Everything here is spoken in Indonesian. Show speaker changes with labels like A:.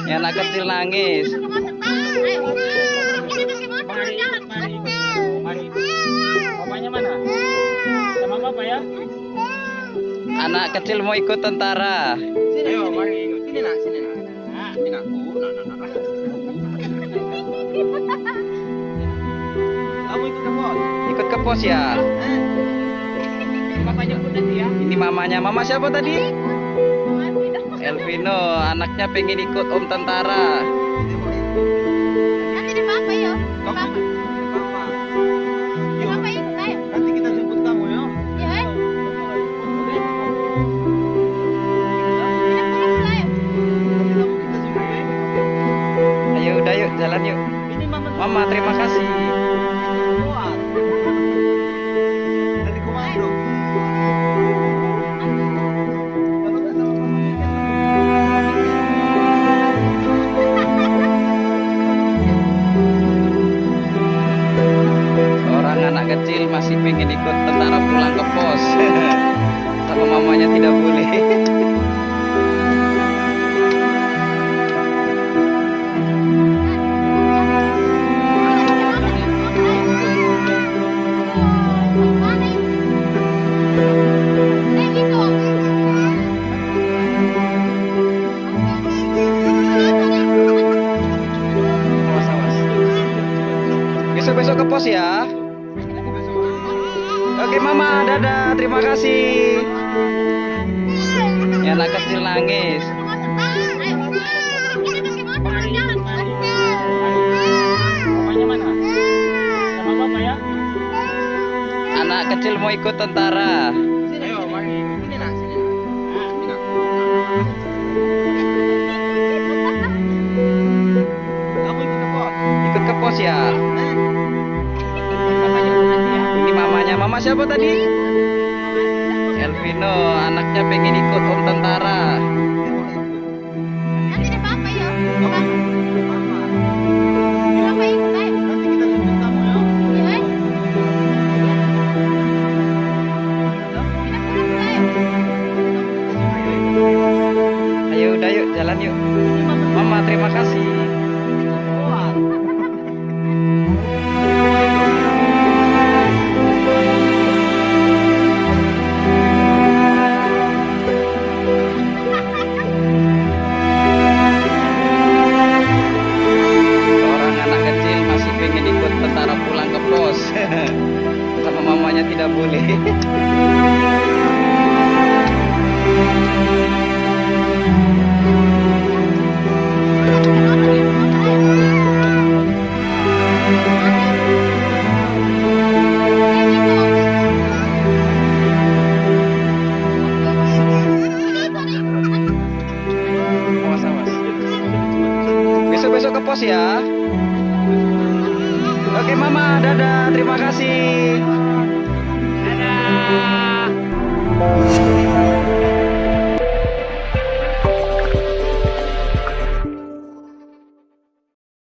A: Ya, anak kecil nangis.
B: Mari. Bapaknya mana? Sama bapak ya?
A: Anak kecil mau ikut tentara.
B: Ayo, mari ikut. Sini nak, sini nak. Sini nak. Nak. Kamu ikut ke pos?
A: Ikut ke pos ya.
B: Bapak jemput nanti ya.
A: Ini mamanya. Mama siapa tadi? Elvino. Anaknya pengen ikut om tentara.
C: Nanti di Papa yuk.
B: Kamu
C: Papa.
B: Bapak.
C: Di
B: Yuk,
C: Papa ikut ayo.
B: nanti kita jemput kamu ya.
C: Ya,
B: Oke?
C: Kita pulang dulu ayo.
B: Kamu kita jemput ya.
A: Ayo udah yuk jalan yuk.
B: Ini mama.
A: Mama terima kasih.
B: Kuat. Dari komando. Kalau nggak sama mama mungkin.
A: Seorang anak kecil masih pengen ikut tentara pulang ke pos. Sama mamanya tidak boleh. Awas, awas. Besok-besok ke pos ya. Oke mama, dadah, terima kasih. Ya, anak kecil nangis.
B: Bapaknya mana? Sama bapak ya?
A: Anak kecil mau ikut tentara.
B: Ayo, mari. Sini nak, sini nak. Sini nak. Kamu ikut ke pos?
A: Ikut ke pos ya.
B: Bapak jemput nanti ya.
A: Ini mamanya. Mama siapa tadi? Elvino. Anaknya pengen ikut om tentara.
C: Nanti di Papa yuk.
B: Kamu
C: Papa.
B: Bapak.
C: Di Papa ikut ayo.
B: Nanti kita jemput kamu ya.
C: Ya, kita pulang dulu ayo.
A: Ayo udah yuk jalan yuk. Mama terima kasih.
B: Kuat.
A: Seorang anak kecil masih pengen ikut tentara pulang ke pos. Sama mamanya tidak boleh. Awas, awas. Besok-besok ke pos ya. Oke mama, dadah, terima kasih.
B: Dadah.